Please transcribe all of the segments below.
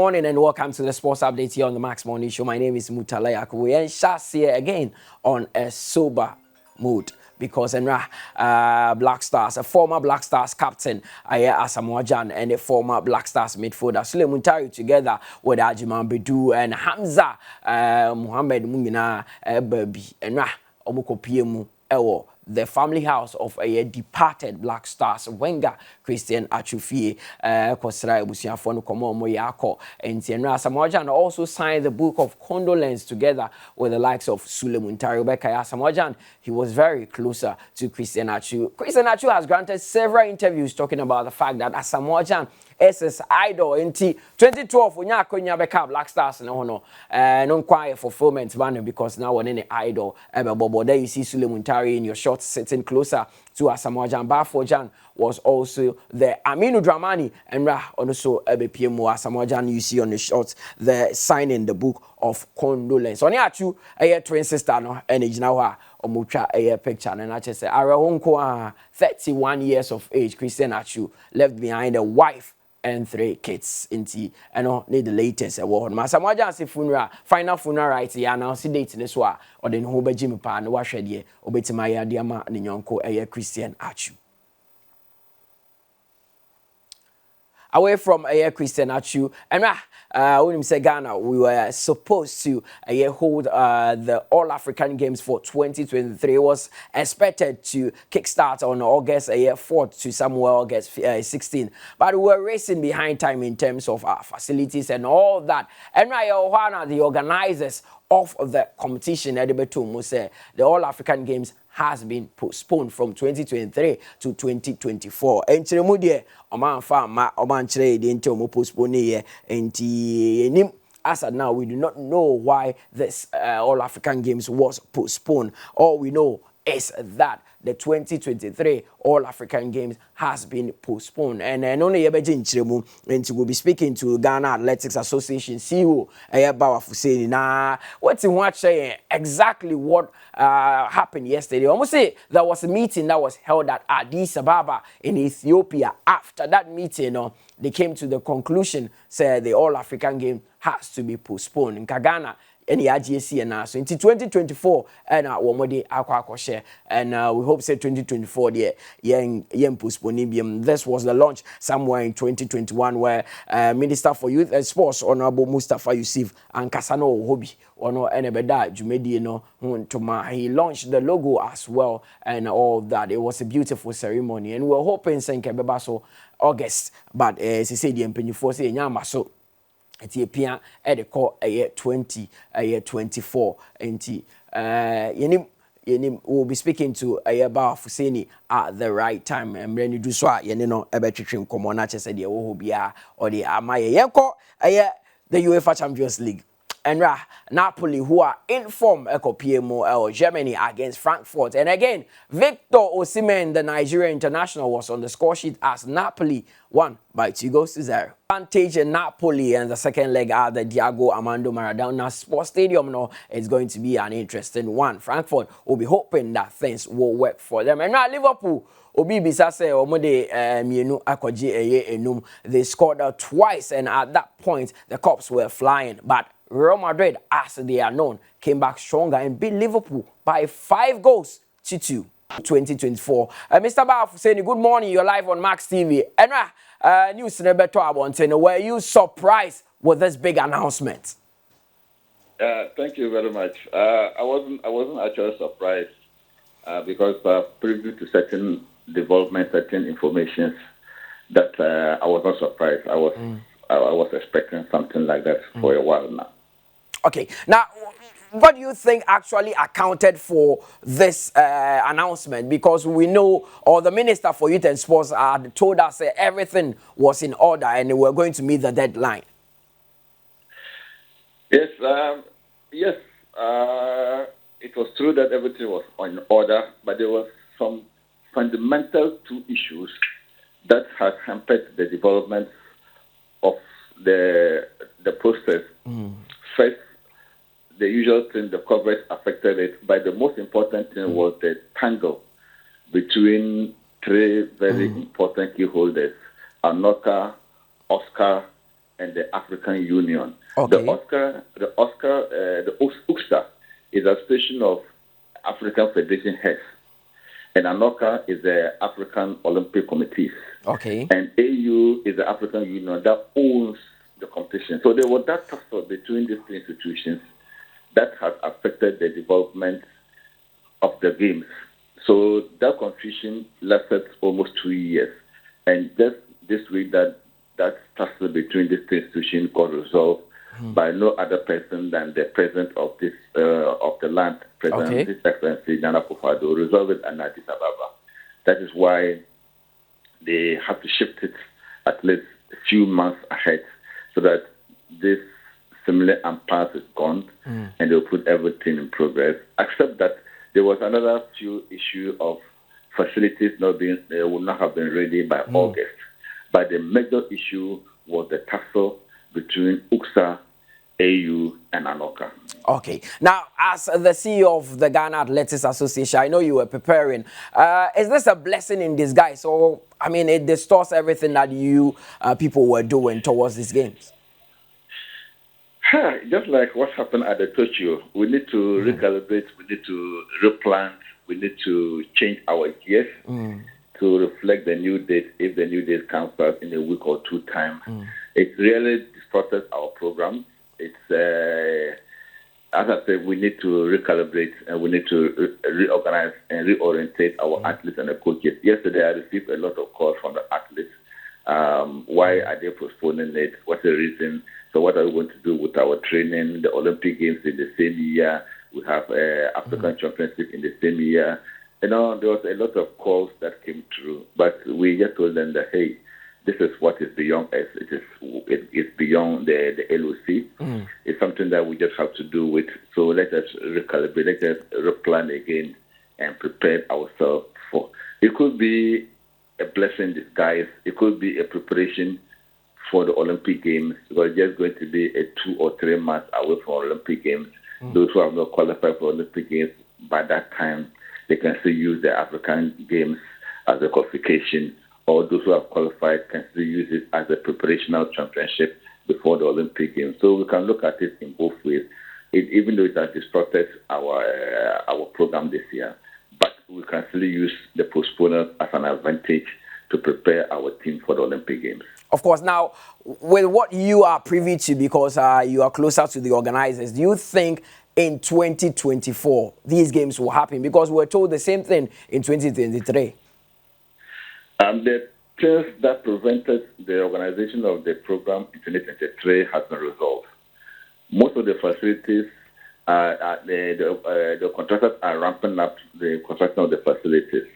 morning and welcome to the Sports Update here on the Max Morning Show. My name is Mutala Yakubu and Shas here again on a sober mood because Black Stars, a former Black Stars captain, Asamoah Gyan, and a former Black Stars midfielder, Suleiman Tari, together with Ajiman Bedu and Hamza Muhammad Mungina Baby and Omoko Piemu Ewo. The family house of a departed Black Stars Wenger Christian Atsu Kosra Ebusiafo no komo moyako and Asamoah Gyan also signed the book of condolence together with the likes of Suleiman Tari. Asamoah Gyan, he was very closer to Christian Atsu. Christian Atsu has granted several interviews talking about the fact that Asamoah Gyan is his idol in 2012 when you became Black Stars no quiet fulfillment man because now we're in the idol. There you see Suleiman Tari in your shot sitting closer to Asamoah Gyan. Bafo Gyan was also there. Aminu Dramani and also PMO Asamoah Gyan, you see on the shots the signing the book of condolence. On Atsu, a twin sister no energy now omucha a picture and I just say 31 years of age. Christian Atsu left behind a wife and 3 kids inti need the latest award. Asamoah Gyan se funeral, final funeral right here announce date this wa or den ho beji me pa na wa hwede e obetima ya de ama ne nyonko Christian Atsu. Away from Christian Atsu, and when you say Ghana, we were supposed to hold the All African Games for 2023. It was expected to kickstart on August 4th to somewhere August 16th, but we were racing behind time in terms of our facilities and all that. And the organizers of the competition, the All African Games has been postponed from 2023 to 2024. And Chiremudie, Oman Farma, Oman Trade, into postpone and as of now, we do not know why this All African Games was postponed. All we know is that the 2023 All African Games has been postponed. And only Yebejin Chiremu, and we'll be speaking to Ghana Athletics Association CEO Ayabawa Fuseni. Now, what's in what saying exactly what happened yesterday? Almost say there was a meeting that was held at Addis Ababa in Ethiopia. After that meeting, they came to the conclusion, said the All African Game has to be postponed. In Ghana, any AGC and so into 2024 and one more share and we hope say 2024 the yen postpone. This was the launch somewhere in 2021 where Minister for Youth and Sports Honorable Mustafa Yusuf and Kasano Hobi ono enebeda jumedi no ntoma. He launched the logo as well and all that. It was a beautiful ceremony and we were hoping Senkebeba so August, but as he said the empenifo say nyama so Ethiopia at the call a year 2024 and we'll be speaking to Ayabawa Fuseni at the right time and when you do so ebetwetwem komo na chese de wo bia or the amaye yenko the UEFA Champions League. And Napoli, who are in form, PMO Germany against Frankfurt. And again, Victor Osimhen, the Nigerian international, was on the score sheet as Napoli won by 2-0. Advantage in Napoli and the second leg at the Diego Armando Maradona Sports Stadium. No, it's going to be an interesting one. Frankfurt will be hoping that things will work for them. And now Liverpool. Obi bisa say omode mienu akoje enum. They scored twice and at that point the Cops were flying, but Real Madrid, as they are known, came back stronger and beat Liverpool by 5-2. 2024. Mr. Baf saying good morning, you're live on Max TV. And news nebeto abonten. Were you surprised with this big announcement? Thank you very much. I wasn't actually surprised because previous to certain development, certain information that I was not surprised. I was expecting something like that for a while now. Okay, now what do you think actually accounted for this announcement? Because we know, or the Minister for Youth and Sports told us everything was in order and they were going to meet the deadline. Yes, it was true that everything was in order, but there were some fundamental 2 issues that has hampered the development of the process. First, the usual thing, the coverage affected it, but the most important thing was the tangle between 3 very important key holders, Anoka, Oscar, and the African Union. Okay. The UCSA is a association of African Federation heads, and ANOCA is the African Olympic Committees. Okay. And AU is the African Union that owns the competition. So there was that tussle between these two institutions that has affected the development of the games. So that confusion lasted almost 2 years. And just this week that tussle between these two institutions got resolved by no other person than the president of this of the land, President His Excellency Nana Akufo-Addo, resolved it in Addis Ababa. That is why they have to shift it at least a few months ahead so that this similar impasse is gone and they'll put everything in progress, except that there was another few issue of facilities would not have been ready by August. But the major issue was the tussle between UCSA, AU, and ANOCA. Okay. Now, as the CEO of the Ghana Athletics Association, I know you were preparing. Is this a blessing in disguise? Or, I mean, it distorts everything that you people were doing towards these games? Just like what happened at the Tokyo, we need to recalibrate, we need to replant, we need to change our gears to reflect the new date if the new date comes back in a week or two time. It really distorted our program. It's, as I said, we need to recalibrate and we need to reorganize and reorientate our athletes and the coaches. Yesterday, I received a lot of calls from the athletes. Why are they postponing it? What's the reason? So what are we going to do with our training? The Olympic Games in the same year. We have African Championship in the same year. You know, there was a lot of calls that came through. But we just told them that, hey, this is what is beyond us. It's beyond the LOC. It's something that we just have to do with. So let us recalibrate, let us replan again and prepare ourselves for. It could be a blessing in disguise. It could be a preparation for the Olympic Games, because it's just going to be a 2 or 3 months away from Olympic Games. Those who have not qualified for Olympic Games, by that time, they can still use the African Games as a qualification, or those who have qualified can still use it as a preparational championship before the Olympic Games. So we can look at it in both ways. Even though it has disrupted our program this year, but we can still use the postponement as an advantage to prepare our team for the Olympic Games. Of course. Now, with what you are privy to, because you are closer to the organizers, do you think in 2024 these games will happen? Because we're told the same thing in 2023. The things that prevented the organization of the program in 2023 has been resolved. Most of the facilities, the contractors are ramping up the construction of the facilities.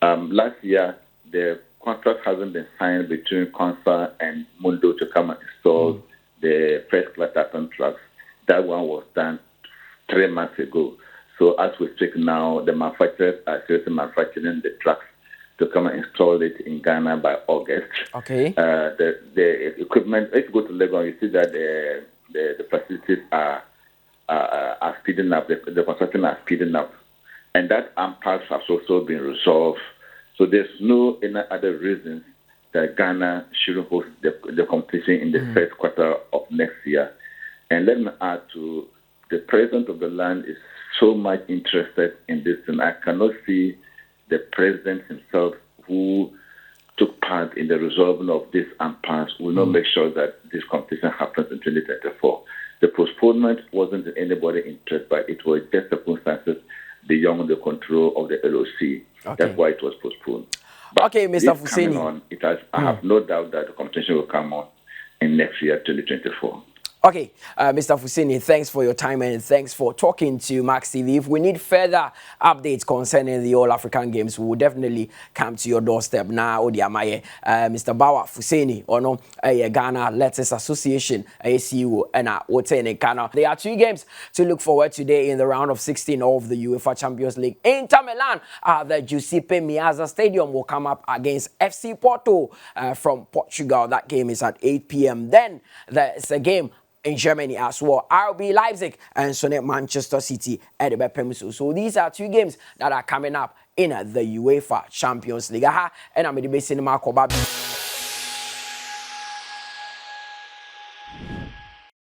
Last year, the contract hasn't been signed between CONSA and Mundo to come and install the first class Atom trucks. That one was done 3 months ago. So as we speak now, the manufacturers are seriously manufacturing the trucks to come and install it in Ghana by August. Okay. The equipment, if you go to Lagos, you see that the facilities are speeding up, the construction are speeding up. And that impasse has also been resolved. So there's no any other reason that Ghana shouldn't host the competition in the first quarter of next year. And let me add to, the president of the land is so much interested in this, and I cannot see the president himself, who took part in the resolving of this impasse, will not make sure that this competition happens in 2024. The postponement wasn't in anybody's interest, but it was just circumstances beyond the control of the LOC. Okay. That's why it was postponed. But okay, Mr. Fuseni. I have no doubt that the competition will come on in next year, 2024. Okay, Mr. Fuseni, thanks for your time and thanks for talking to Max TV. If we need further updates concerning the All African Games, we will definitely come to your doorstep. Now, Odiamaye, Mr. Bawa Fuseni, or no, Ghana Athletics Association, CEO, and Wotene Ghana. There are 2 games to look forward to today in the round of 16 of the UEFA Champions League. Inter Milan at the Giuseppe Meazza Stadium will come up against FC Porto from Portugal. That game is at 8 p.m. Then there's a game in Germany as well. RB Leipzig and Sonnet Manchester City at the Bepemso. So these are 2 games that are coming up in the UEFA Champions League. And I'm the best cinema.